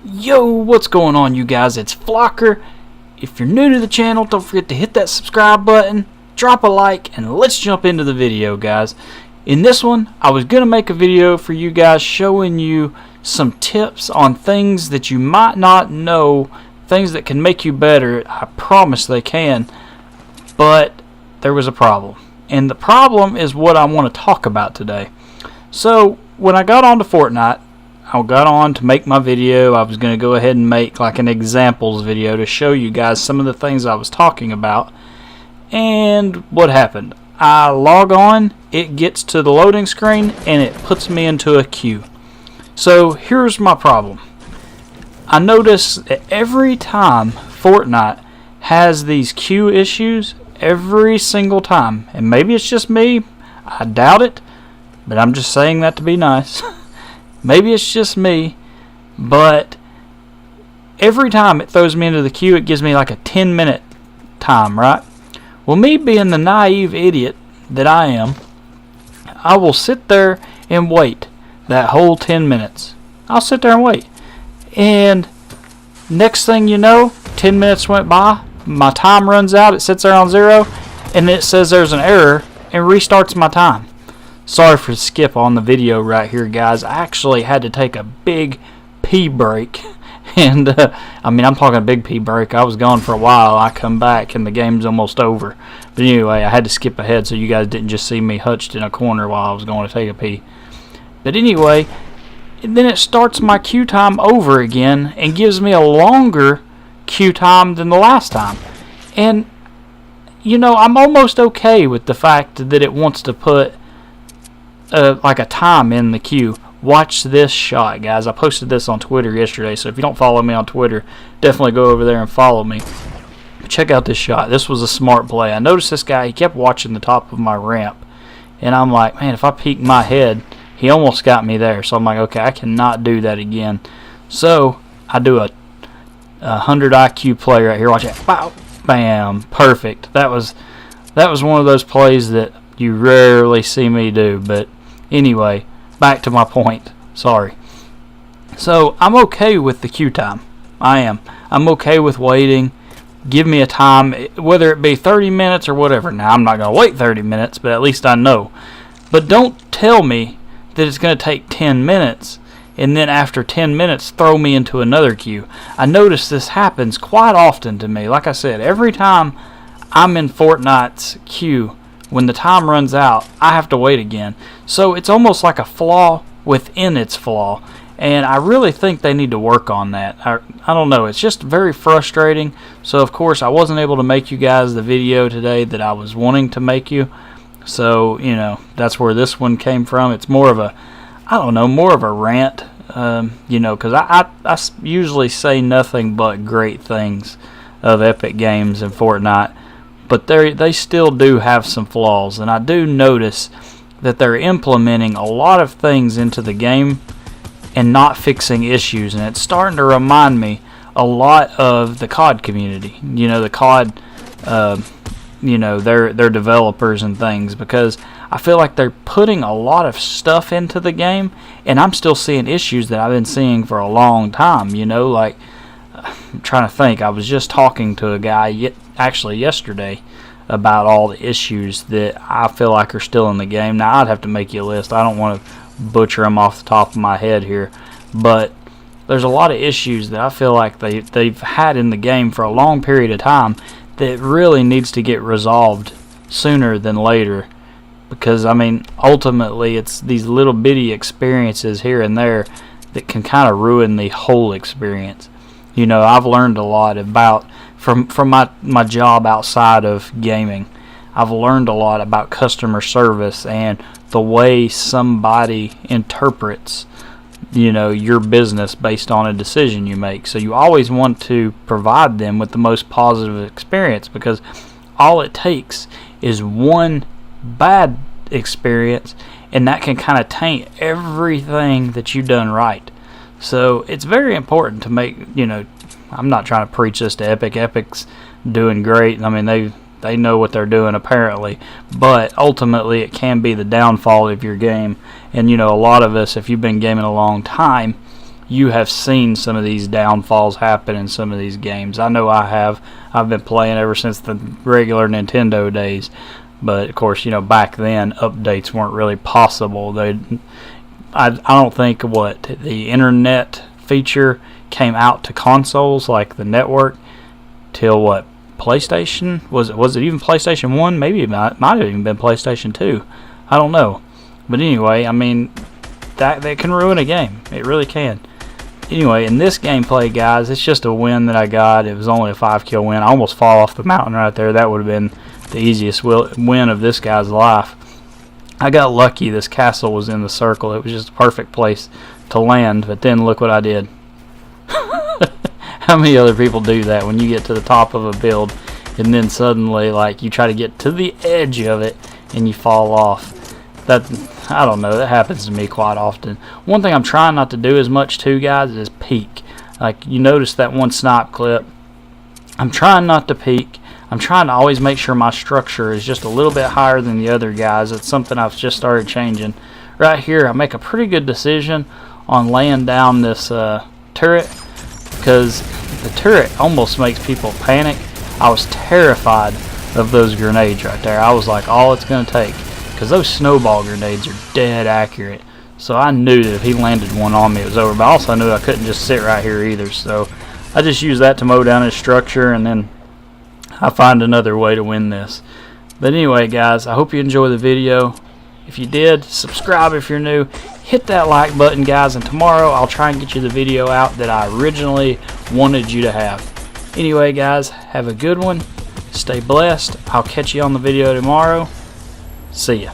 Yo, what's going on, you guys? It's Flocker. If you're new to the channel, don't forget to hit that subscribe button, drop a like, and let's jump into the video, guys. In this one, I was going to make a video for you guys showing you some tips on things that you might not know, things that can make you better. I promise they can, but there was a problem. And the problem is what I want to talk about today. So, when I got onto Fortnite, I got on to make my video. I was going to go ahead and make like an examples video to show you guys some of the things I was talking about. And what happened? I log on, it gets to the loading screen, and it puts me into a queue. So here's my problem. I notice that every time Fortnite has these queue issues, every single time, and maybe it's just me, I doubt it, but I'm just saying that to be nice. Maybe it's just me, but every time it throws me into the queue, it gives me like a 10-minute time, right? Well, me being the naive idiot that I am, I will sit there and wait that whole 10 minutes. I'll sit there and wait. And next thing you know, 10 minutes went by, my time runs out, it sits there on 0, and it says there's an error and restarts my time. Sorry for the skip on the video right here, guys. I actually had to take a big pee break. And, I mean, I'm talking a big pee break. I was gone for a while. I come back, and the game's almost over. But anyway, I had to skip ahead so you guys didn't just see me hutched in a corner while I was going to take a pee. But anyway, then it starts my queue time over again and gives me a longer queue time than the last time. And, you know, I'm almost okay with the fact that it wants to put like a time in the queue. Watch this shot, guys. I posted this on Twitter yesterday, so if you don't follow me on Twitter, definitely go over there and follow me. Check out this shot. This was a smart play. I noticed this guy, he kept watching the top of my ramp, and I'm like, man, if I peek my head, he almost got me there. So I'm like, okay, I cannot do that again. So I do a 100 IQ play right here. Watch it. Wow, bam, perfect. That was one of those plays that you rarely see me do. But anyway, back to my point. Sorry. So I'm okay with the queue time. I am. I'm okay with waiting. Give me a time, whether it be 30 minutes or whatever. Now, I'm not going to wait 30 minutes, but at least I know. But don't tell me that it's going to take 10 minutes and then after 10 minutes throw me into another queue. I notice this happens quite often to me. Like I said, every time I'm in Fortnite's queue, when the time runs out, I have to wait again. So it's almost like a flaw within its flaw. And I really think they need to work on that. I don't know. It's just very frustrating. So, of course, I wasn't able to make you guys the video today that I was wanting to make you. So, you know, that's where this one came from. It's more of a, I don't know, more of a rant. You know, because I usually say nothing but great things of Epic Games and Fortnite. But they still do have some flaws, and I do notice that they're implementing a lot of things into the game and not fixing issues, and it's starting to remind me a lot of the COD community. You know, the COD, you know, their developers and things, because I feel like they're putting a lot of stuff into the game, and I'm still seeing issues that I've been seeing for a long time. You know, like, I'm trying to think. I was just talking to a guy actually yesterday about all the issues that I feel like are still in the game. Now, I'd have to make you a list. I don't want to butcher them off the top of my head here, but there's a lot of issues that I feel like they've had in the game for a long period of time that really needs to get resolved sooner than later. Because, I mean, ultimately it's these little bitty experiences here and there that can kind of ruin the whole experience. You know, I've learned a lot about, from my job outside of gaming, I've learned a lot about customer service and the way somebody interprets, you know, your business based on a decision you make. So you always want to provide them with the most positive experience, because all it takes is one bad experience, and that can kind of taint everything that you've done right. So it's very important to make, you know, I'm not trying to preach this to Epic. Epic's doing great. I mean, they know what they're doing apparently, but ultimately it can be the downfall of your game. And you know, a lot of us, if you've been gaming a long time, you have seen some of these downfalls happen in some of these games. I know I have. I've been playing ever since the regular Nintendo days. But of course, back then updates weren't really possible. I don't think the internet feature came out to consoles like the network till PlayStation? Was it even PlayStation 1? Maybe it might have even been PlayStation 2. I don't know. But anyway, I mean, that can ruin a game. It really can. Anyway, in this gameplay, guys, it's just a win that I got. It was only a 5-kill win. I almost fall off the mountain right there. That would have been the easiest win of this guy's life. I got lucky. This castle was in the circle. It was just a perfect place to land. But then look what I did. How many other people do that when you get to the top of a build and then suddenly you try to get to the edge of it and you fall off? I don't know, that happens to me quite often. One thing I'm trying not to do as much too, guys, is peek. Like you noticed that one snipe clip. I'm trying not to peek. I'm trying to always make sure my structure is just a little bit higher than the other guys. It's something I've just started changing. Right here, I make a pretty good decision on laying down this turret, because the turret almost makes people panic. I was terrified of those grenades right there. I was like, all it's going to take, because those snowball grenades are dead accurate. So I knew that if he landed one on me, it was over. But I also knew I couldn't just sit right here either. So I just used that to mow down his structure, and then I find another way to win this. But anyway, guys, I hope you enjoy the video. If you did, subscribe if you're new. Hit that like button, guys, and tomorrow I'll try and get you the video out that I originally wanted you to have. Anyway, guys, have a good one. Stay blessed. I'll catch you on the video tomorrow. See ya.